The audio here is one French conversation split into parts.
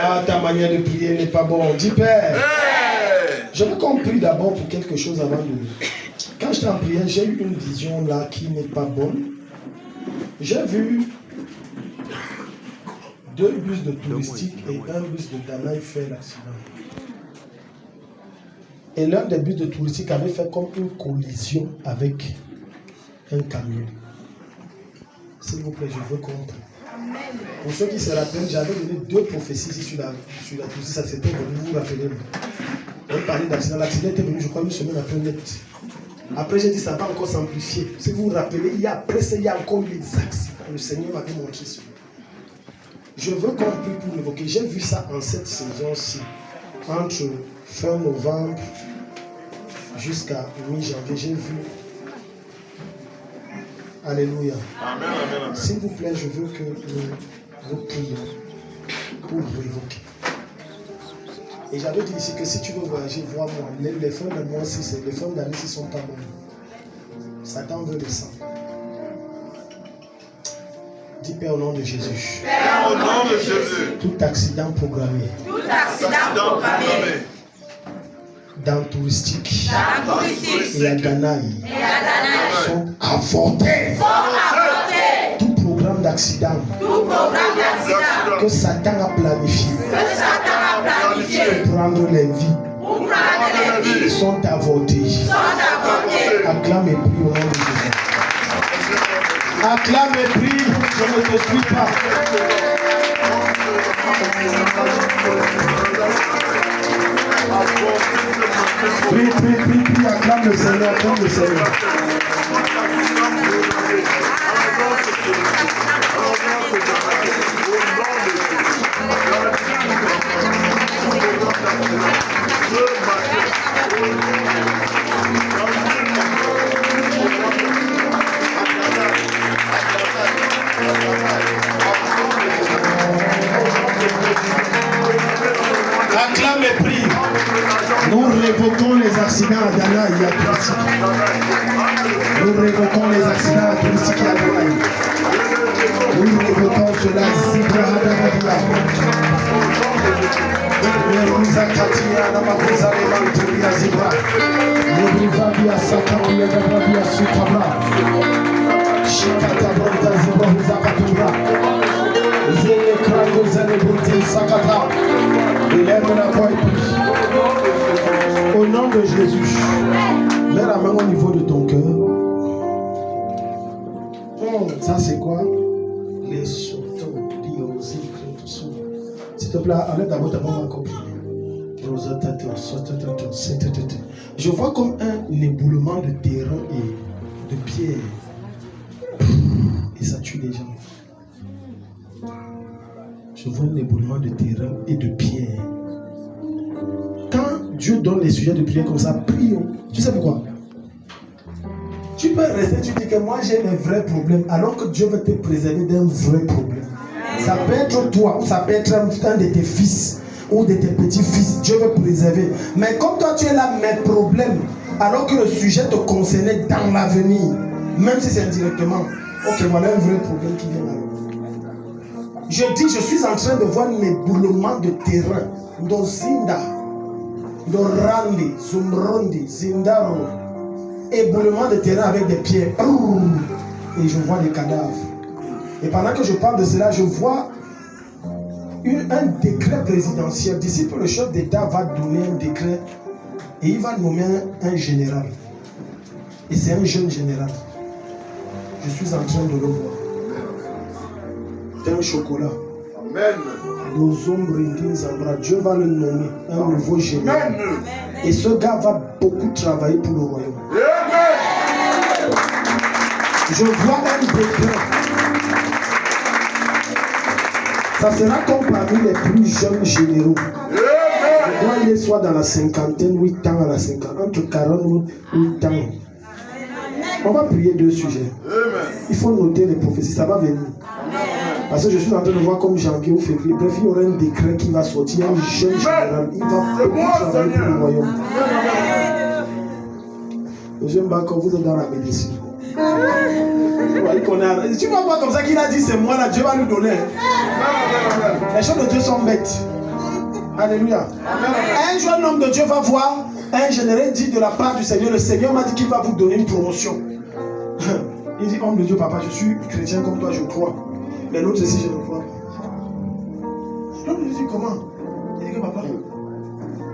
Ah, ta manière de prier n'est pas bonne. Dis Père. Je veux qu'on prie d'abord pour quelque chose avant de... Quand j'étais en prière, j'ai eu une vision là qui n'est pas bonne. J'ai vu 2 bus de touristique et un bus de Danaï faire l'accident. Et l'un des bus de touristique avait fait comme une collision avec un camion. S'il vous plaît, je veux comprendre. Pour ceux qui se rappellent, j'avais donné 2 prophéties ici sur la touristique. Ça s'était venu, vous vous rappelez. On parlait d'accident. L'accident était venu, je crois, une semaine après net. Après, j'ai dit, ça va encore s'amplifier. Si vous vous rappelez, après ça, il y a encore eu des accidents. Le Seigneur m'avait montré ça. Je veux qu'on prie pour l'évoquer. J'ai vu ça en cette saison-ci. Entre fin novembre jusqu'à mi-janvier, j'ai vu. Alléluia. Amen, amen, amen. S'il vous plaît, je veux que nous prions pour l'évoquer. Et j'avais dit ici que si tu veux voyager, vois-moi. Les femmes de moi aussi, les femmes d'Alice ne sont pas bonnes. Satan veut descendre. Dis Père au nom de Jésus. Père au nom de Jésus. Tout accident programmé. Tout accident programmé. Dans touristique. Et à Danaï. Sont avortés. Tout programme d'accident. Que Satan a planifié. Pour prendre les vies. Sont avortés. Acclame et prie au nom de Jésus. Acclame et prie, je ne te suis pas. Prie, acclame le Seigneur, acclame le Seigneur. Acclame et prie. Nous révoquons les accidents à Dana et à Touristique. Nous révoquons les accidents à Touristique et à Dana. Nous révoquons cela. Zibra Hadababia. Meruza Katia Namakuza Lemanturia Zibra. Meruza Sakabia Gabia Sukabra. Shikata Brota Zibra Huzakatura. Zele Krango Zele Brute Sakata. Élève la voix et prie. Au nom de Jésus, mets la main au niveau de ton cœur. Ça c'est quoi? Les sautos, diosi, s'il te plaît, enlève d'abord ta main encore. Je vois comme un éboulement de terrain et de pierre. Et ça tue les gens. Je vois un éboulement de terrain et de pierre. Quand Dieu donne les sujets de prière comme ça, prions. Tu sais pourquoi? Tu peux rester, tu dis que moi j'ai mes vrais problèmes, alors que Dieu veut te préserver d'un vrai problème. Ça peut être toi, ou ça peut être un de tes fils, ou de tes petits-fils. Dieu veut préserver. Mais comme toi tu es là, mes problèmes, alors que le sujet te concernait dans l'avenir, même si c'est indirectement, ok, voilà un vrai problème qui vient là. Je dis, je suis en train de voir un éboulement de terrain. Dozinda, Dorandi, Zumrondi, Zindaro. Éboulement de terrain avec des pierres. Et je vois des cadavres. Et pendant que je parle de cela, je vois un décret présidentiel. D'ici peu, le chef d'État va donner un décret et il va nommer un général. Et c'est un jeune général. Je suis en train de le voir. C'est un chocolat. Amen. Dieu va le nommer un nouveau général. Et ce gars va beaucoup travailler pour le royaume. Amen. Je vois un décret. Ça sera comme parmi les plus jeunes généraux. Je crois qu'il soit dans la cinquantaine, 8 ans à la cinquantaine, entre 40 et 8 ans. On va prier 2 sujets. Il faut noter les prophéties, ça va venir. Parce que je suis en train de voir comme janvier ou février. Bref, il y aura un décret qui va sortir, un jeune général. Il va beaucoup travailler pour le royaume. Le jeune Bako, vous êtes dans la médecine. Tu vois pas comme ça qu'il a dit c'est moi là, Dieu va nous donner. Les choses de Dieu sont bêtes. Alléluia. Un jeune homme de Dieu va voir un général dit de la part du Seigneur, le Seigneur m'a dit qu'il va vous donner une promotion. Il dit, homme de Dieu, papa, je suis chrétien comme toi, je crois. Mais l'autre ici, je ne crois pas. L'homme lui dit, comment? Il dit que papa,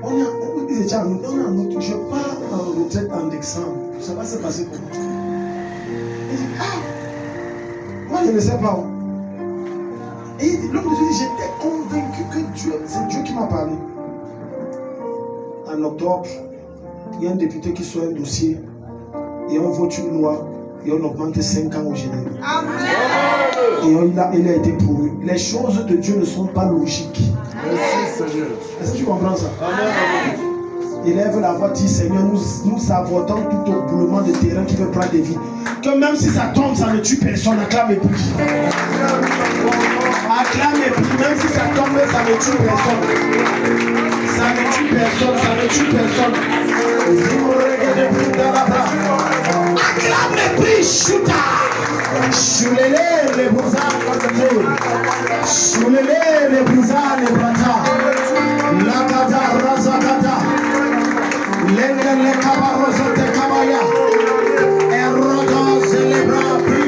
on est en autre, je pars en retraite en décembre. Ça va se passer comment? Il dit, moi je ne sais pas. Et l'homme de Dieu dit, j'étais convaincu que Dieu, c'est Dieu qui m'a parlé. En octobre, il y a un député qui soit un dossier et on vote une loi et on augmente 5 ans au général. Et il a été promu. Les choses de Dieu ne sont pas logiques. Merci Seigneur. Est-ce que tu comprends ça? Amen. Élève la voix, dit Seigneur, nous sabotons tout éboulement de terrain qui veut prendre des vies. Que même si ça tombe, ça ne tue personne. Acclame et prie. Acclame et prie. Même si ça tombe, ça ne tue personne. Ça ne tue personne. Ça ne tue personne. Acclame et prie. Chuta. Choulele les bousins. Choulele les bousins, les brata. Lagada, razagada. Lengele kabarozo te kabaya. Erodo zelebra pi.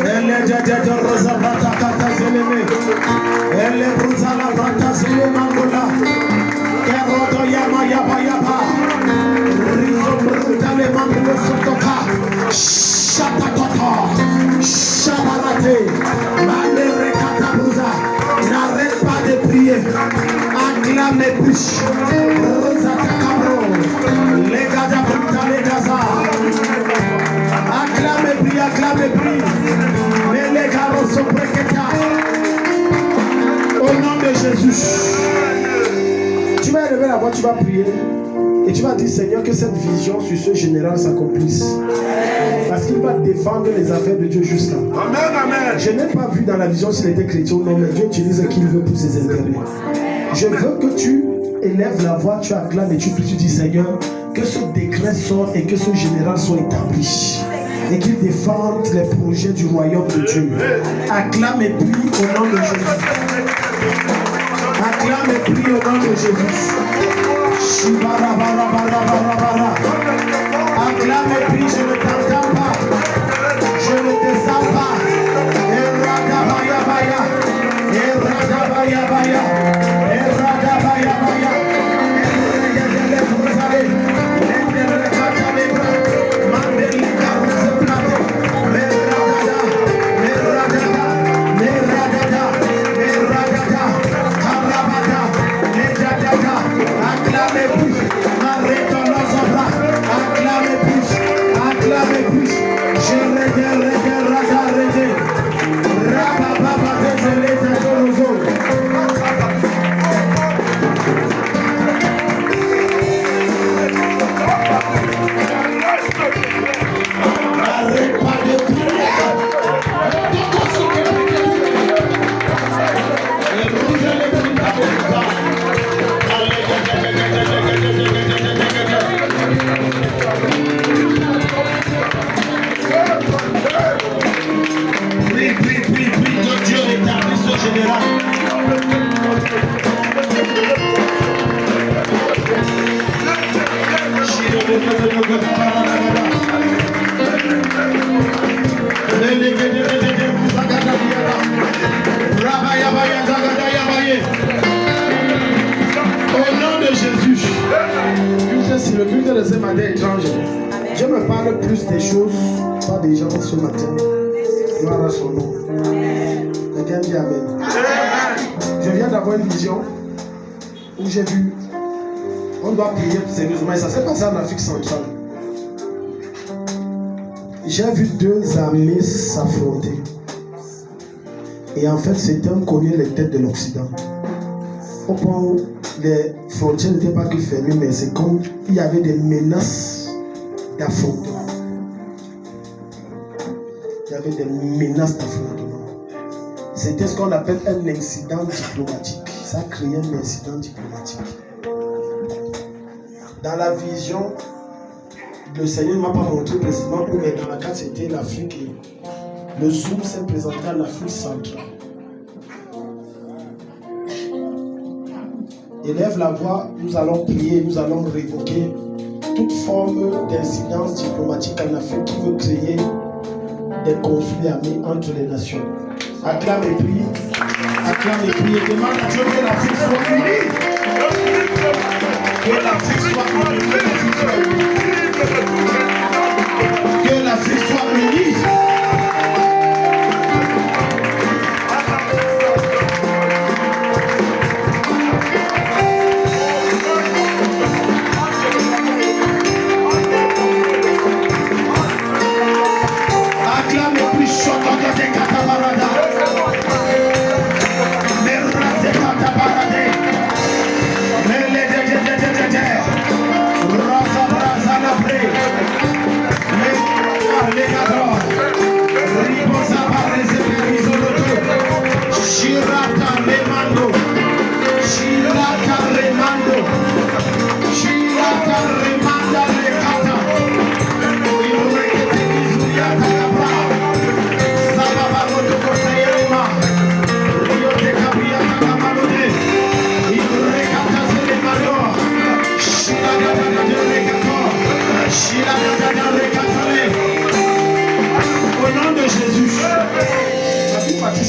Elle de rosa brata kata zeleme. Elle bruza la brata zelema gola. Erodo yama yaba. Rizo bruta le mango sotoka. Shatatata. Shabarate. Mandere kata bruza. N'arrête pas de prier. Acclame et prie. Rosa Takabro. Legada Bruta Legaza. Acclame et prie. Mais les garos sont préqueta. Au nom de Jésus. Tu vas élever la voix, tu vas prier. Et tu vas dire, Seigneur, que cette vision sur ce général s'accomplisse. Parce qu'il va défendre les affaires de Dieu jusqu'à. Amen. Je n'ai pas vu dans la vision s'il était chrétien ou non, mais Dieu utilise ce qu'il veut pour ses intérêts. Je veux que tu élèves la voix, tu acclames et tu pries, tu dis, Seigneur, que ce décret sorte et que ce général soit établi. Et qu'il défende les projets du royaume de Dieu. Acclame et prie au nom de Jésus. Acclame et prie au nom de Jésus. Acclame et prie, je ne t'entends pas. Je ne te sens pas. Eradabayabaya. Eradabayabaya. Eradabayabaya. Eradabayabaya. Au nom de Jésus, si le culte de ce matin est étrange, Dieu me parle plus des choses, pas des gens ce matin. Gloire à son nom. Quelqu'un dit Amen. Je viens d'avoir une vision où j'ai vu, on doit prier sérieusement, et ça s'est passé en Afrique centrale. J'ai vu deux armées s'affronter. Et en fait, c'était un collier les têtes de l'Occident. Au point où les frontières n'étaient pas que fermées, mais c'est comme il y avait des menaces d'affrontement. Il y avait des menaces d'affrontement. C'était ce qu'on appelle un incident diplomatique. Ça a créé un incident diplomatique. Dans la vision, le Seigneur ne m'a pas montré précisément où, mais dans la carte, c'était l'Afrique. Et le zoom s'est présenté en Afrique centrale. Élève la voix, nous allons prier, nous allons révoquer toute forme d'incidence diplomatique en Afrique qui veut créer des conflits armés entre les nations. Acclame et prie. Acclame et prie. Et demande à Dieu que l'Afrique soit unie. Que l'Afrique soit unie. Que l'Afrique soit unie.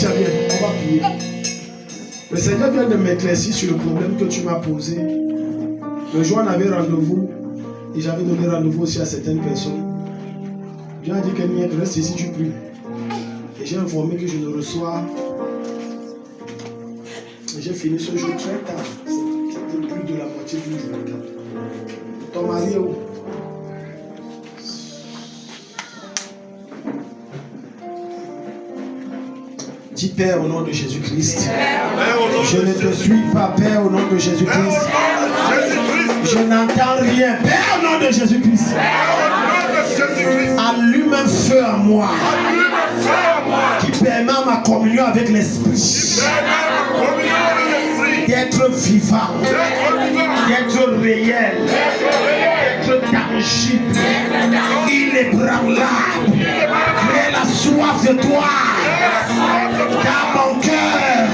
On va prier. Le Seigneur vient de m'éclaircir sur le problème que tu m'as posé. Le jour où on avait rendez-vous, et j'avais donné rendez-vous aussi à certaines personnes. Dieu a dit que reste ici, tu pries. Et j'ai informé que je ne reçois. Et j'ai fini ce jour très tard. C'était plus de la moitié du jour. Ton mari est où? Dis Père au nom de Jésus-Christ. Je ne te suis pas, Père au nom de Jésus-Christ. Je n'entends rien, Père au nom de Jésus-Christ. Allume un feu à moi qui permet ma communion avec l'Esprit d'être vivant, d'être réel, d'être tangible, inébranlable. Créer la soif de toi dans mon cœur,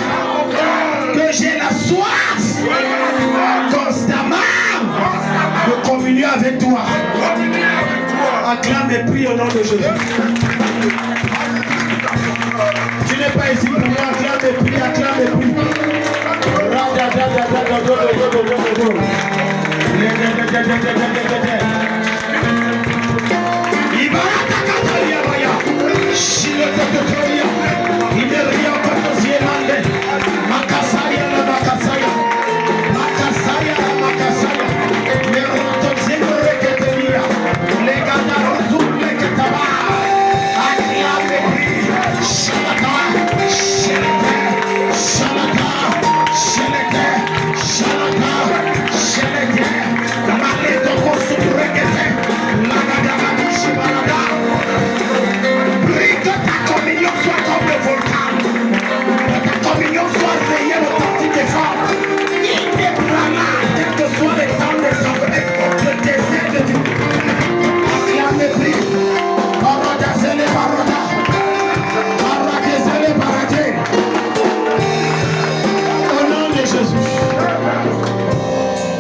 que j'ai la soif constamment de communion avec toi. Acclame et prie au nom de Jésus. Tu n'es pas ici pour moi, acclame et prie, acclame et prie.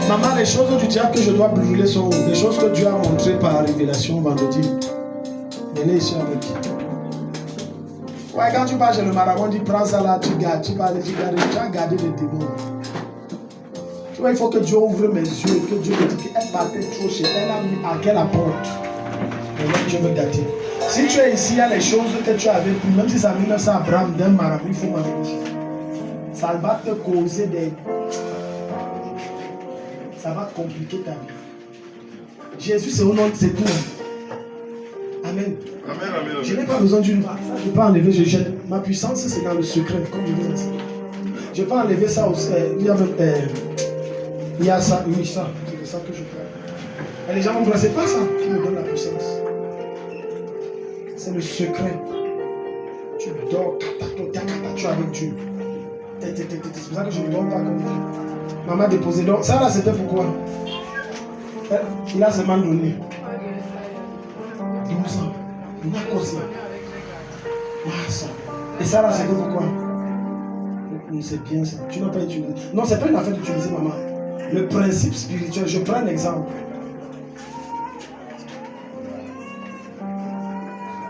Maman, les choses du diable que je dois brûler sont des choses que Dieu a montrées par révélation vendredi. Venez ici avec. Ouais, quand tu vas chez le marabout, tu prends ça là, tu gardes, tu vas aller, tu as gardé les démons. Tu vois, il faut que Dieu ouvre mes yeux, que Dieu me dise qu'elle battait trop chez elle, a mis à quelle porte. Maintenant, Dieu me gâter. Si tu es ici, il y a les choses que tu avais pris, même si ça a mis ça à Abraham d'un marabout, il faut m'amener. Ça va te causer des. Ça va compliquer ta vie. Jésus, c'est au nom, c'est tout. Amen. Amen, amen. Je n'ai pas besoin d'une vague. Ça, je ne peux pas enlever. Ma puissance, c'est dans le secret, comme je vous ai dit. Je ne peux pas enlever ça aussi. Il y a ça, oui, ça. C'est de ça que je parle. Et les gens vont dire, c'est pas ça qui me donne la puissance. C'est le secret. Tu dors, tu es avec Dieu. C'est pour ça que je ne dors pas comme ça. Maman a déposé. Donc, ça là, c'était pourquoi? Il a seulement donné 12 ans. Il a causé. Et ça là, c'était pourquoi? C'est bien ça. Tu n'as pas utilisé. Non, c'est pas une affaire d'utiliser, maman. Le principe spirituel, je prends un exemple.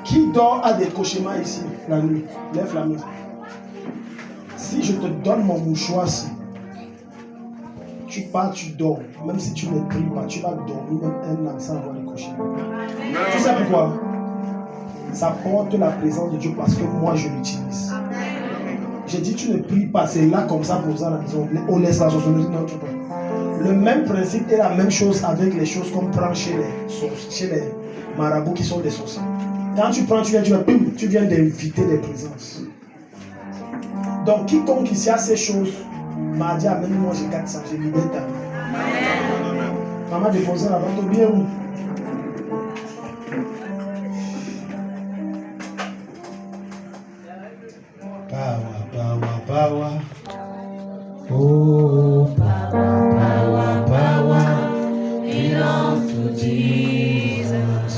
Qui dort a des cauchemars ici la nuit? Lève la main. Si je te donne mon mouchoir ici, tu pars, tu dors. Même si tu ne pries pas, tu vas dormir même un an sans avoir des cauchemars. Tu sais pourquoi? Ça porte la présence de Dieu parce que moi je l'utilise. J'ai dit tu ne pries pas, c'est là comme ça pour ça à la maison. On laisse la sorcellerie, non, tu peux. Le même principe est la même chose avec les choses qu'on prend chez les marabouts qui sont des sorciers. Quand tu prends, tu viens d'inviter des présences. Donc quiconque ici a ces choses m'a dit amène-moi, j'ai 400, j'ai libéré ta vie. Maman déposé la vente au bien où? Power. Oh, power belongs to Jesus.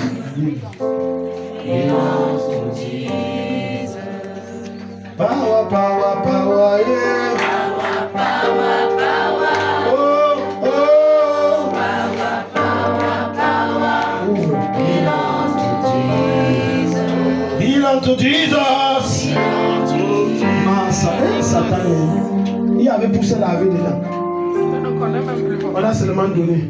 Belongs to Jesus. Power, yeah. Power. Oh. Power. Belongs to Jesus. Satan, il avait poussé la vie dedans. On a seulement donné.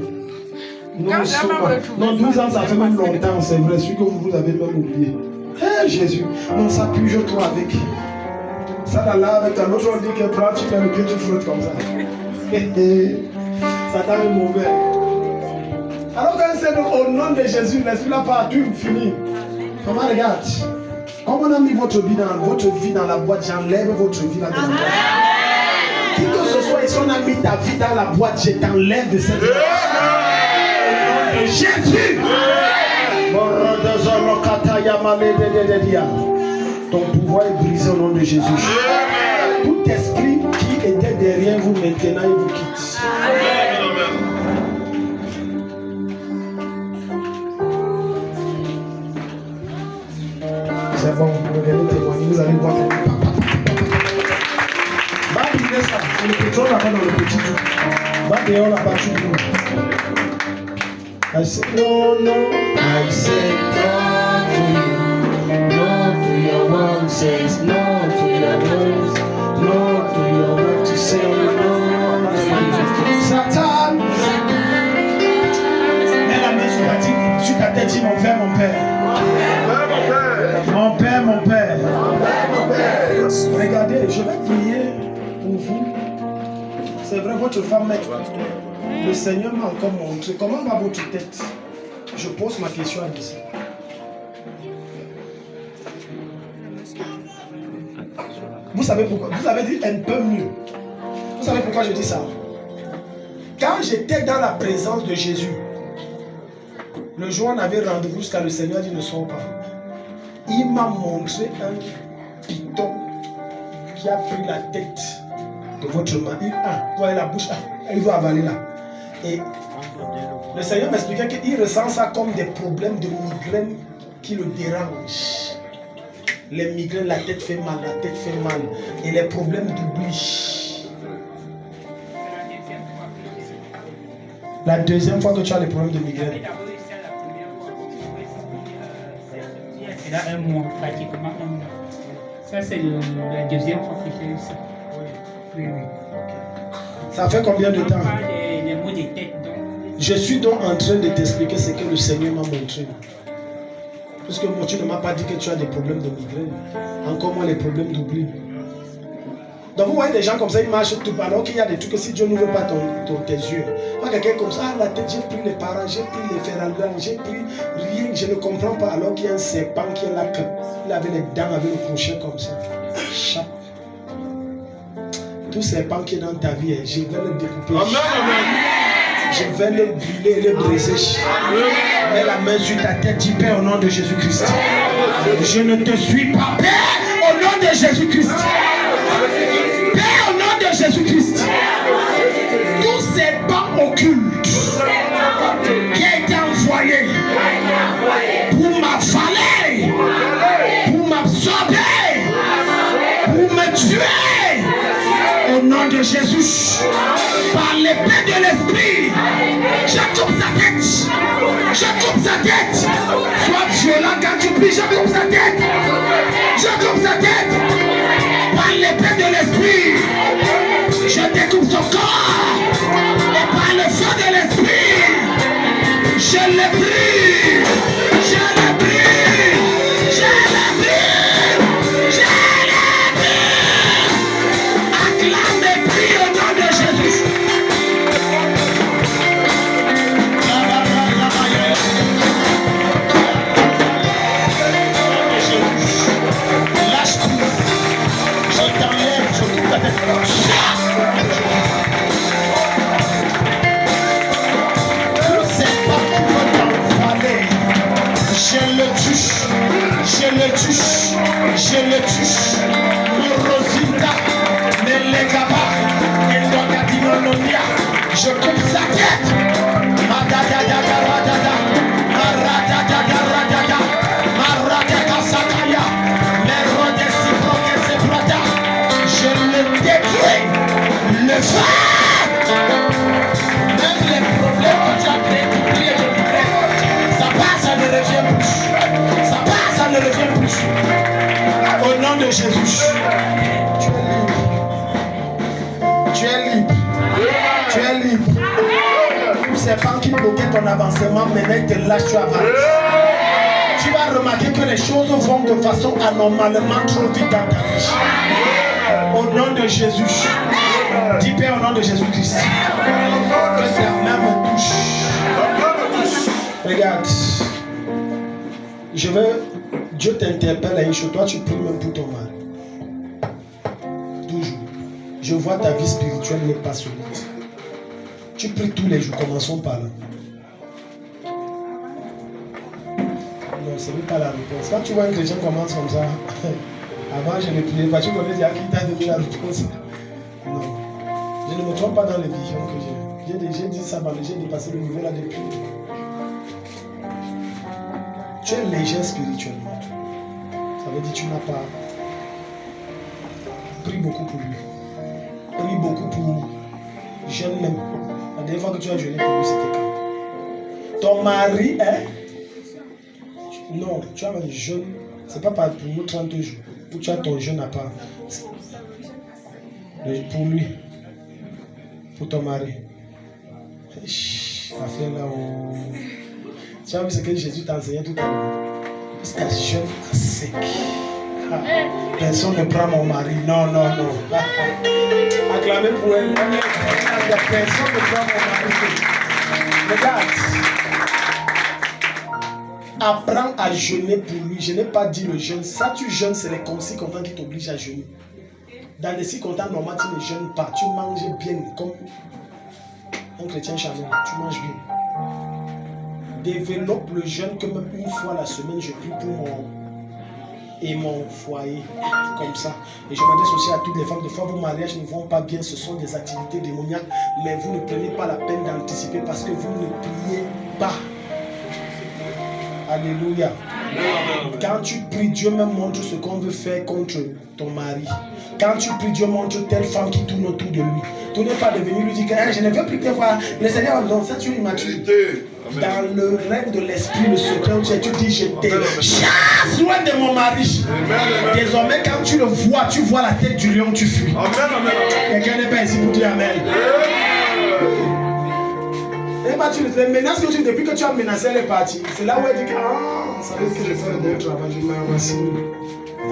Non, 12 ans, ça fait même longtemps, c'est vrai. Celui que vous avez même oublié. Hey, Jésus, non, ça pue toi avec. Ça là avec un autre, on dit que prends, tu fais le pied, tu flottes comme ça. Satan est mauvais. Alors quand c'est au nom de Jésus, l'esprit n'a pas tout fini. Comment regarde? Comme on a mis votre vie dans la boîte, j'enlève votre vie dans la boîte. Qui que ce soit, et si on a mis ta vie dans la boîte, je t'enlève de cette boîte. Au nom de Jésus. Ton pouvoir est brisé au nom de Jésus. Tout esprit qui était derrière vous maintenant, il vous quitte. C'est bon, vous venez témoigner, vous allez voir. Va dire ça, c'est le pétrole là-bas dans le petit tout. Va dehors là-bas, tu dis. I say no. I say no to you. No to your word says no to your words. No to your word to say no. Satan. Mets la main sur ta tête, dis mon père, mon père. Mon père. Regardez, je vais prier pour vous. C'est vrai, votre femme est. Le Seigneur m'a encore montré. Comment va votre tête? Je pose ma question à ici. Vous savez pourquoi? Vous avez dit un peu mieux. Vous savez pourquoi je dis ça? Quand j'étais dans la présence de Jésus, le jour où on avait rendez-vous jusqu'à le Seigneur dit ne sors pas. Il m'a montré un python qui a pris la tête de votre main. Toi la bouche, il doit avaler là. Et le Seigneur m'expliquait qu'il ressent ça comme des problèmes de migraine qui le dérangent. Les migraines, la tête fait mal. Et les problèmes d'oubli. La deuxième fois que tu as les problèmes de migraine. Il a un mois, pratiquement un mois. Ça, c'est la deuxième fois que j'ai eu ça. Oui. Ça fait combien de temps? Les maux de tête. Je suis donc en train de t'expliquer ce que le Seigneur m'a montré. Parce que moi, tu ne m'as pas dit que tu as des problèmes de migraine. Encore moins les problèmes d'oubli. Donc vous voyez des gens comme ça, ils marchent tout alors qu'il y a des trucs que si Dieu n'ouvre pas tes yeux. Pas quelqu'un comme ça, la tête, j'ai pris les parents, j'ai pris les ferragrammes, j'ai pris rien, je ne comprends pas. Alors qu'il y a un serpent qui est là, il avait les dents avec le crochet comme ça. Chape. Tout serpent qui est dans ta vie, je vais le découper. Je vais le brûler, le briser. Mets la main sur ta tête, dis Père au nom de Jésus-Christ. Je ne te suis pas. Père au nom de Jésus-Christ. Père au nom de Jésus-Christ. Tous ces pas occultes qui a été envoyé pour m'affaler, pour m'absorber, pour me tuer. Au nom nom de Jésus, par l'épée de l'esprit, je coupe sa tête. Je coupe sa tête. Sois violent quand tu pries, je coupe sa tête. Je coupe sa tête. Par l'épée de l'esprit, je découpe son corps. Et par le feu de l'esprit, je l'ai pris. Je l'ai pris. Je l'ai pris. Je l'ai pris. Acclame et prie au nom de Jésus. Lâche prise. Je t'enlève, je coupe ta tête. Tous ces pas qui veulent t'envaler, je le touche, je le touche, je le touche. Rosita, Nelegaba, Endokadinonomia, je coupe sa tête. Madadadagaradada, Maradadagaradada, Maradakasakaya, Merodesiprokeseprata, je le détruis. Le feu. Même les problèmes que tu as créés, tu pries et tu pries. Ça passe, ça ne revient plus. Ça passe, ça ne revient plus. Au nom de Jésus, tu es libre. Tu es libre. Tu es libre. Tous ces pans qui bloquaient ton avancement, maintenant ils te lâchent, tu avances. Tu vas remarquer que les choses vont de façon anormalement trop vite dans ta vie. Au nom de Jésus. Dis Père au nom de Jésus-Christ. Que ta main me touche. Regarde. Dieu t'interpelle à une chose. Toi, tu pries même pour ton mari. Toujours. Je vois ta vie spirituelle n'est pas solide. Tu pries tous les jours. Commençons par là. Non, ce n'est pas la réponse. Quand tu vois un chrétien commence comme ça, avant je ne priais pas. Tu connais déjà qui t'a donné la réponse. Non. Je ne me trompe pas dans les visions que j'ai. J'ai dit ça, j'ai dépassé le niveau là depuis. Tu es léger spirituellement. Ça veut dire que tu n'as pas. Prie beaucoup pour lui. Prie beaucoup pour. Jeûne même. La dernière fois que tu as jeûné pour lui, c'était quand? Ton mari est. Non, tu as un jeûne. C'est pas pour nous 30 jours. Où tu as ton jeûne à part. Pour lui. Pour ton mari. Affaire là où. Tu as vu ce que Jésus t'a enseigné tout à l'heure. C'est un jeûne à sec. Personne ne prend mon mari. Non, non, non. Acclamez pour elle. Personne ne prend mon mari. Regarde. Apprends à jeûner pour lui. Je n'ai pas dit le jeûne. Ça, tu jeûnes, c'est les circonstances qui t'obligent à jeûner. Dans les circonstances normales, tu ne jeûnes pas. Tu manges bien comme un chrétien charnel. Tu manges bien. Développe le jeûne que même une fois la semaine, je prie pour mon foyer. Comme ça. Et je m'adresse aussi à toutes les femmes. Des fois, vos mariages ne vont pas bien. Ce sont des activités démoniaques. Mais vous ne prenez pas la peine d'anticiper parce que vous ne priez pas. Alléluia. Quand tu pries, Dieu même montre ce qu'on veut faire contre ton mari. Quand tu pries, Dieu montre telle femme qui tourne autour de lui. Tu n'es pas devenu lui dire que je ne veux plus te voir. Le Seigneur, non, ça tu es immature. Dans le règne de l'esprit, le secret où tu dis je t'ai chasse loin de mon mari. Désormais, quand tu le vois, tu vois la tête du lion, tu fuis. Quelqu'un n'est pas ici pour dire Amen. Les menaces que tu depuis que tu as menacé, elle est partie. C'est là où elle dit que ça veut dire que je fais le bon travail, je m'en remercie.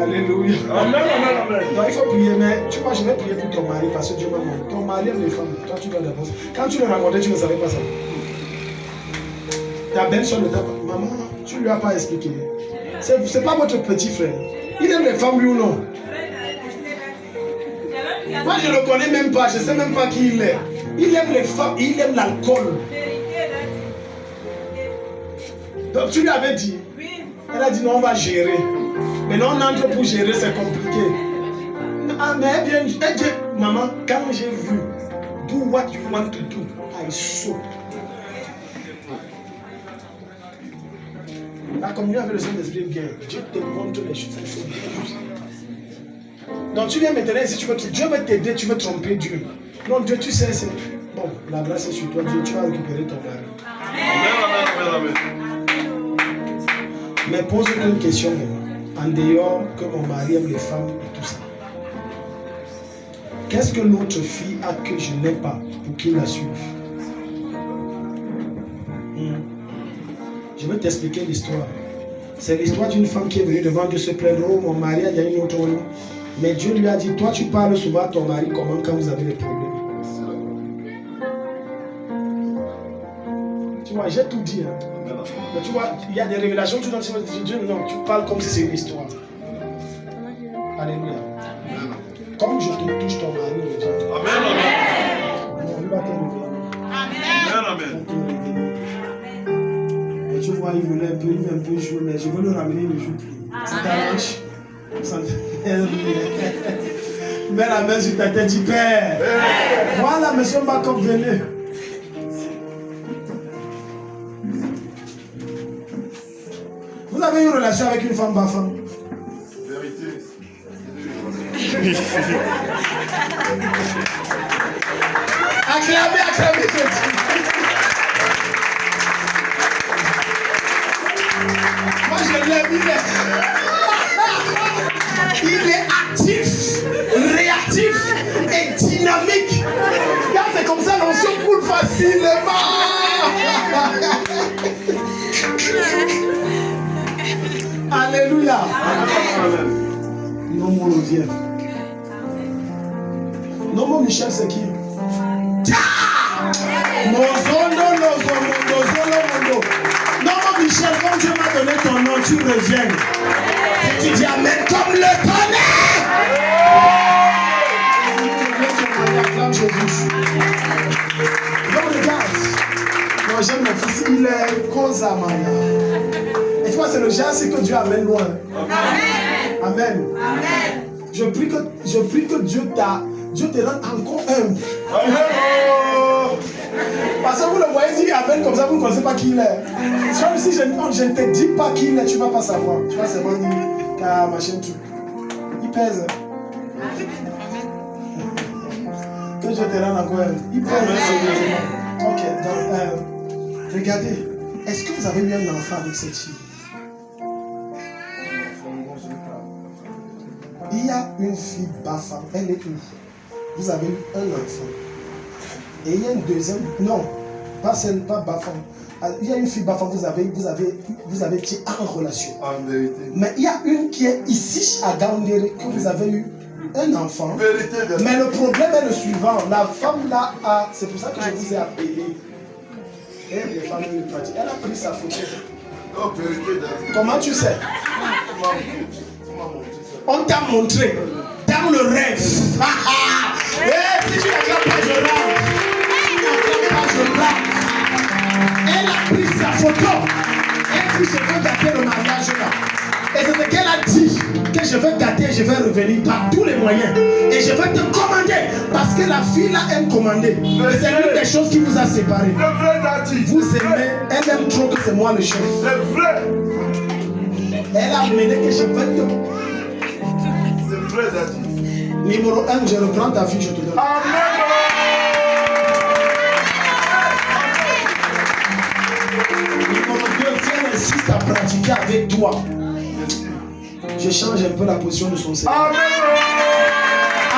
Alléluia. Amen, amen, amen. Donc il faut prier, mais tu vois, je vais prier pour ton mari parce que Dieu m'a montré. Ton mari aime les femmes, toi tu dois d'abord. Quand tu le rencontrais, tu ne savais pas ça. Ta belle-soeur ne t'a pas. Maman, tu ne lui as pas expliqué. C'est pas votre petit frère. Il aime les femmes, lui ou non? Moi je ne le connais même pas, je ne sais même pas qui il est. Il aime les femmes, il aime l'alcool. Donc tu lui avais dit. Elle a dit non, on va gérer. Mais non, on entre pour gérer, c'est compliqué. Ah, mais elle dit, maman, quand j'ai vu, do what you want to do, I saw. La communion avec le Saint-Esprit est bien. Dieu te montre les choses. Donc tu viens maintenant ici, Dieu veut t'aider, tu veux tromper Dieu. Non, Dieu, tu sais, c'est... Bon, la grâce est sur toi, Dieu, tu vas récupérer ton mari. Amen. Mais pose une question maintenant. En dehors que mon mari aime les femmes et tout ça. Qu'est-ce que l'autre fille a que je n'ai pas pour qu'il la suive? Je vais t'expliquer l'histoire. C'est l'histoire d'une femme qui est venue devant Dieu se plaindre. Oh, mon mari, il y a une autre homme. Mais Dieu lui a dit, toi tu parles souvent à ton mari comment quand vous avez des problèmes. Tu vois, j'ai tout dit. Hein. Mais tu vois, il y a des révélations, tu dis, Dieu, non, tu parles comme si c'est une histoire. Alléluia. Comme je te touche ton mari, le Dieu. Amen. Non, il va te révéler. Amen. Et tu vois, il voulait un peu jouer, mais je veux le ramener le jour plus. Ça t'arrange? Mets la main sur ta tête, tu Père. Voilà, monsieur Jacob, venez. Vous avez eu une relation avec une femme bafam? Vérité. Acclamez, Jésus. Moi, je l'aime, il est actif, réactif et dynamique. Quand c'est comme ça, l'onction coule facilement. Alléluia. Nomo revient. Nomo Michel, c'est qui? Nomo Michel, comme Dieu m'a donné ton nom, tu reviens. Et tu dis Amen comme le tonnerre. Acclame Jésus. Donc regarde. Moi j'aime mon fils, il est Kosa Maya. Et tu vois, c'est le genre que Dieu amène loin. Amen. Je prie que Dieu te rende encore humble. Parce que vous le voyez dire Amen comme ça, vous ne connaissez pas qui il est. Même si je ne te dis pas qui il est, tu ne vas pas savoir. Tu vas seulement dire qu'à machin truc. Il pèse. Que Dieu te rende encore humble. Il pèse. Ok, donc regardez. Est-ce que vous avez eu un enfant avec cette fille? Il y a une fille Bafam, elle est où? Vous avez eu un enfant. Et il y a une deuxième, non, pas celle, pas Bafam. Il y a une fille Bafam, vous avez été en relation. En vérité. Mais il y a une qui est ici à Gaoundéré, que vous avez eu un enfant. Vérité. Mais le problème est le suivant. La femme là a, c'est pour ça que je vous ai appelé. Et les femmes le pratiquent. Elle a pris sa photo. Non, vérité. Comment tu sais? On t'a montré dans le rêve. Si tu n'acclames pas, je rentre. Si tu n'acclames pas, je rentre. Elle a pris sa photo. Elle dit, je veux gâter le mariage là. Et c'est ce qu'elle a dit. Que je veux gâter, je vais revenir par tous les moyens. Et je vais te commander. Parce que la fille là aime commander. Et c'est l'une des choses qui vous a séparés. Vous aimez, elle aime trop que c'est moi le chef. C'est vrai. Elle a amené que je vais te... C'est vrai, Daddy. Numéro 1, je reprends ta fille, je te donne. Amen. Numéro 2, si elle insiste à pratiquer avec toi, je change un peu la position de son cerveau. Amen.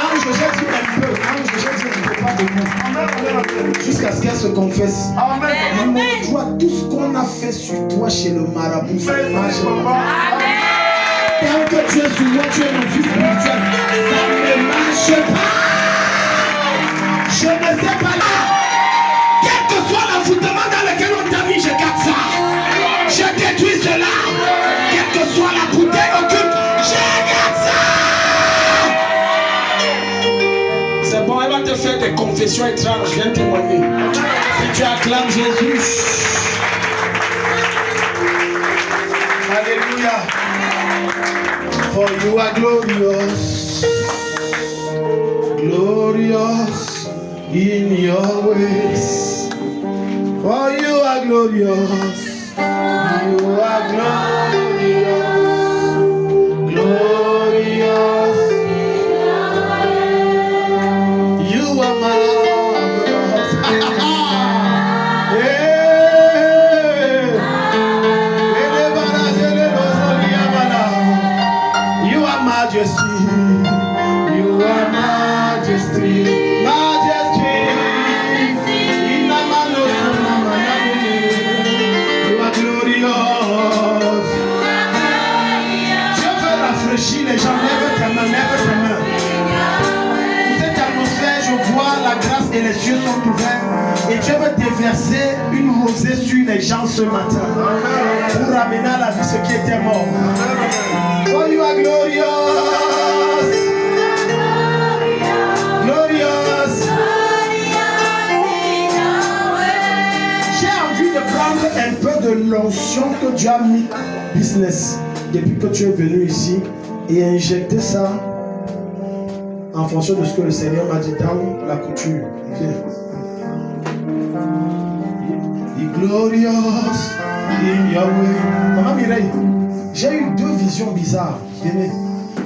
Ange, j'ai dit un peu. Ange, j'ai dit un peu, pas beaucoup. Jusqu'à ce qu'elle se confesse. Amen. Numéro 3, tout ce qu'on a fait sur toi chez le marabout, ça ne marche pas. Tant que tu es sur moi, tu es mon fils spirituel. Ça ne marche pas. Je ne sais pas là. Quel que soit l'envoûtement dans lequel on t'a mis, je garde ça. Je détruis cela. Quelle que soit la bouteille occulte, je garde ça. C'est bon, elle va te faire des confessions étranges. Viens témoigner. Si tu acclames Jésus. Alléluia. For you are glorious, glorious in your ways. For you are glorious, you are glorious, glorious et les cieux sont ouverts. Et Dieu veut déverser une rosée sur les gens ce matin pour ramener à la vie ce qui était mort. For you are glorious. Glorious. J'ai envie de prendre un peu de l'onction que Dieu a mis business depuis que tu es venu ici et injecter ça en fonction de ce que le Seigneur m'a dit dans la couture. Viens. Glorious in your way. Maman Mireille, j'ai eu deux visions bizarres. Venez.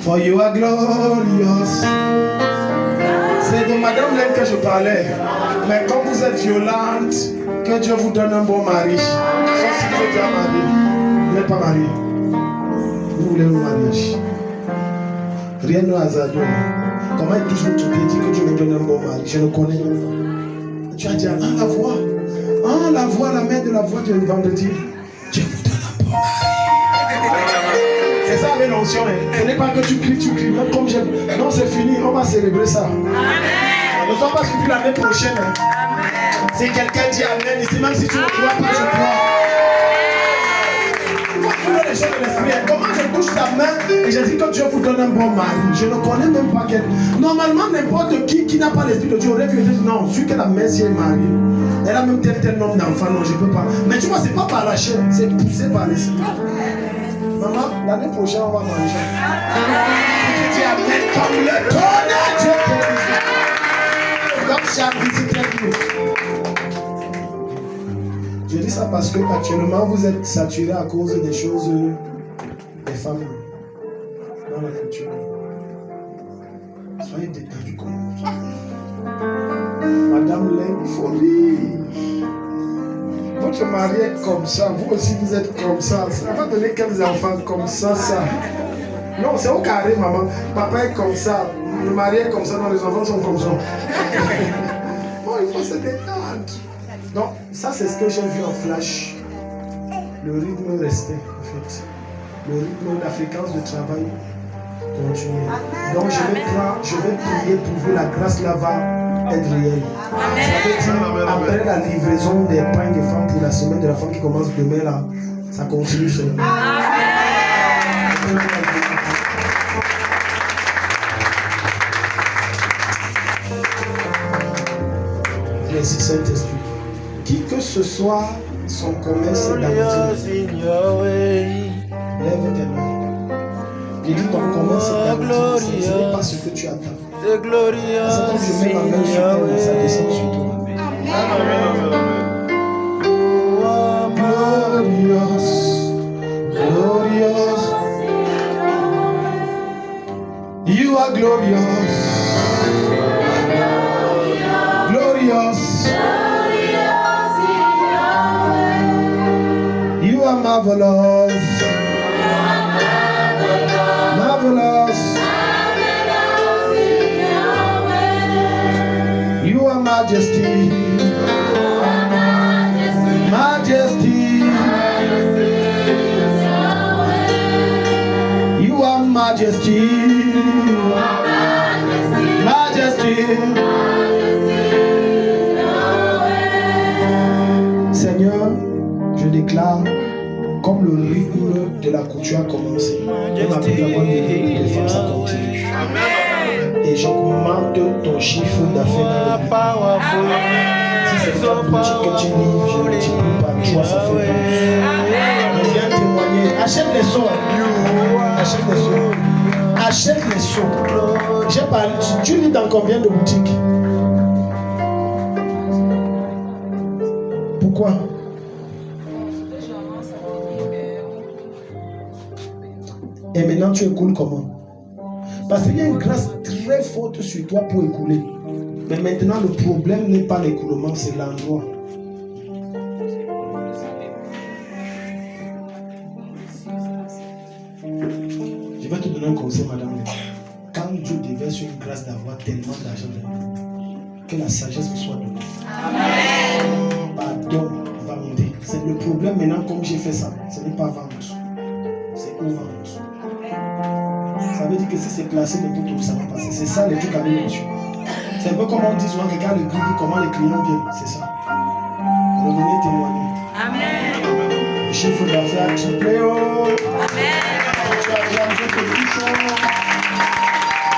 For you are glorious. C'est de Madame Laine que je parlais. Mais comme vous êtes violente, que Dieu vous donne un bon mari. Sauf si vous êtes déjà marié. Vous n'êtes pas marié. Vous voulez un mariage. Rien ne hasard. Comment il touche votre pied, dit que Dieu me donne un bon mari. Je le connais même pas. Tu as dit, ah la voix. Ah la voix, la mère de la voix du vendredi. Dieu vous donne un bon mari. C'est ça avec l'onction. Ce n'est pas que tu cries. Même comme j'aime. Non, c'est fini. On va célébrer ça. Ne sois pas surpris l'année prochaine. Si quelqu'un dit amen ici, même si tu ne crois pas, je crois. Il faut trouver les choses de l'esprit. Comment je touche sa main et je dis que Dieu vous donne un bon mari. Je ne connais même pas quel. Normalement, n'importe qui n'a pas l'esprit de Dieu aurait pu dire non, celui que la mère s'y est mariée. Elle a même tel nombre d'enfants. Non, je ne peux pas. Mais tu vois, ce n'est pas par la chair, c'est poussé par l'esprit. Maman, l'année prochaine, on va manger. Si tu dis amen comme le tonnerre, Dieu te dit. Comme chaque visite est. Je dis ça parce que actuellement vous êtes saturé à cause des choses des femmes dans la culture. Soyez détendus comme vous. Madame Laine, folie. Votre mari est comme ça, vous aussi vous êtes comme ça. Ça va donner quels enfants comme ça, ça. Non, c'est au carré, maman. Papa est comme ça. Le mari est comme ça, non, les enfants sont comme ça. Bon, il faut se détendre. Donc, ça c'est ce que j'ai vu en flash. Le rythme restait, en fait. Le rythme, la fréquence de travail continuait. Donc, je vais prier pour que la grâce là va être réelle. Ça veut dire, après la livraison des pains des femmes pour la semaine de la femme qui commence demain là, ça continue seulement. Merci Saint-Esprit. Qui que ce soit, son commerce d'amitié. Lève tes mains. J'ai dit ton commerce d'amitié. Ce n'est pas ce que tu attends. C'est comme je mets ma main sur toi, ça descend sur toi. Glorious, glorious. You are glorious. Glorious. You are marvelous. Marvelous. You are majesty. Majesty. You are majesty. Majesty. Seigneur, je déclare, comme le rythme de la couture a commencé, même avec la voix des femmes, ça continue. Et j'augmente ton chiffre d'affaires dans le rythme. Si c'est toi boutique que tu livres, je ne multiplie pas. Toi, ça fait bon. Je viens témoigner. Achète les seaux. Achète les seaux. Achète les seaux. J'ai parlé. Tu lis dans combien de boutiques? Pourquoi? Et maintenant tu écoules comment? Parce qu'il y a une grâce très forte sur toi pour écouler. Mais maintenant le problème n'est pas l'écoulement, c'est l'endroit. Je vais te donner un conseil, madame. Quand Dieu déverse une grâce d'avoir tellement d'argent, que la sagesse vous soit donnée. Amen. Pardon, vendez. C'est le problème maintenant, comme j'ai fait ça, ce n'est pas vendre. C'est où vendre. Ça veut dire que si c'est placé n'importe où, ça va passer. C'est ça les trucs avec Dieu. C'est un peu comme on dit souvent, regarde le gris, comment les clients viennent. C'est ça. Revenez témoigner. Amen. Le chiffre d'affaires triplé. Oh. Amen. Tu as bien, Dieu te touche.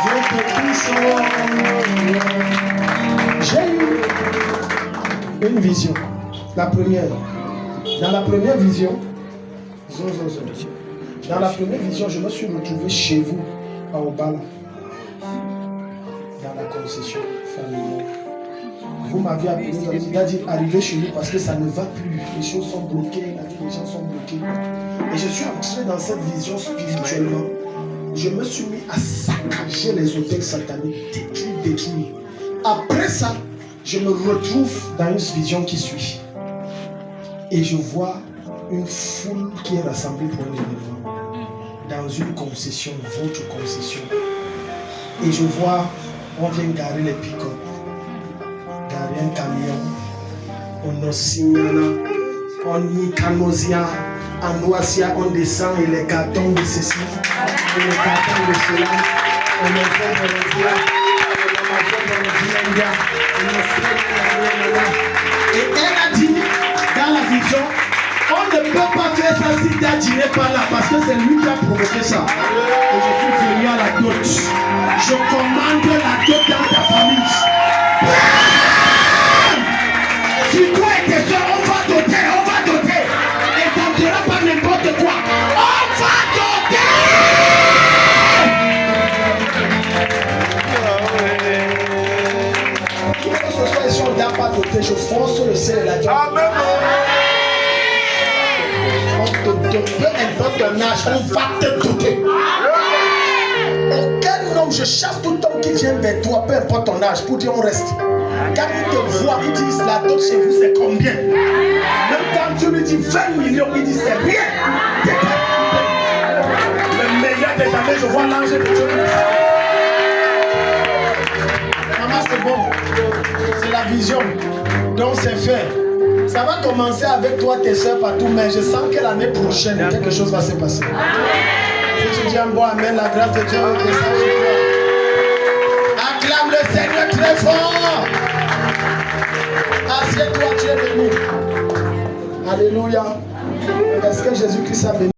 Dieu te touche. J'ai eu une vision. La première. Dans la première vision, dans la première vision, je me suis retrouvé chez vous, à Obala, dans la concession familiale. Vous m'avez appelé, vous avez dit arrivez chez nous parce que ça ne va plus. Les choses sont bloquées, la vie des gens sont bloquées. Et je suis entré dans cette vision spirituellement. Je me suis mis à saccager les hôtels sataniques, détruire. Après ça, je me retrouve dans une vision qui suit. Et je vois une foule qui est rassemblée pour un événement. Dans une concession, votre concession. Et je vois, on vient garer les pick-up. Garer un camion. On Osimana, on Nikanosia, en Noasia, on descend et les cartons de ceci, et les cartons de cela, on les fait de l'India, et elle a dit, dans la vision, on ne peut pas faire ça si Daddy n'est pas là, parce que c'est lui qui a provoqué ça. Et je suis venu à la dot. Je commande la dot dans ta famille. Si toi et tes soeurs, on va doter. Et ça ne sera pas n'importe quoi. On va doter. Que ce soit ici, on ne doit pas doter. Je fonce sur le ciel et la joie. Amen. Peu importe ton âge, on va te doter. Aucun homme, je chasse tout homme qui vient vers toi, peu importe ton âge, pour dire on reste. Quand il te voit, il dit la dot chez vous c'est combien? Même quand tu lui dis 20 millions, il dit c'est rien. Le meilleur des années, je vois l'ange de Dieu. Maman, c'est bon. C'est la vision. Donc c'est fait. Ça va commencer avec toi, tes soeurs partout, mais je sens que l'année prochaine, quelque chose va se passer. Si tu dis un bon amen, la grâce de Dieu descend sur toi. Acclame le Seigneur très fort. Assieds-toi, tu es béni. Alléluia. Est-ce que Jésus-Christ a béni?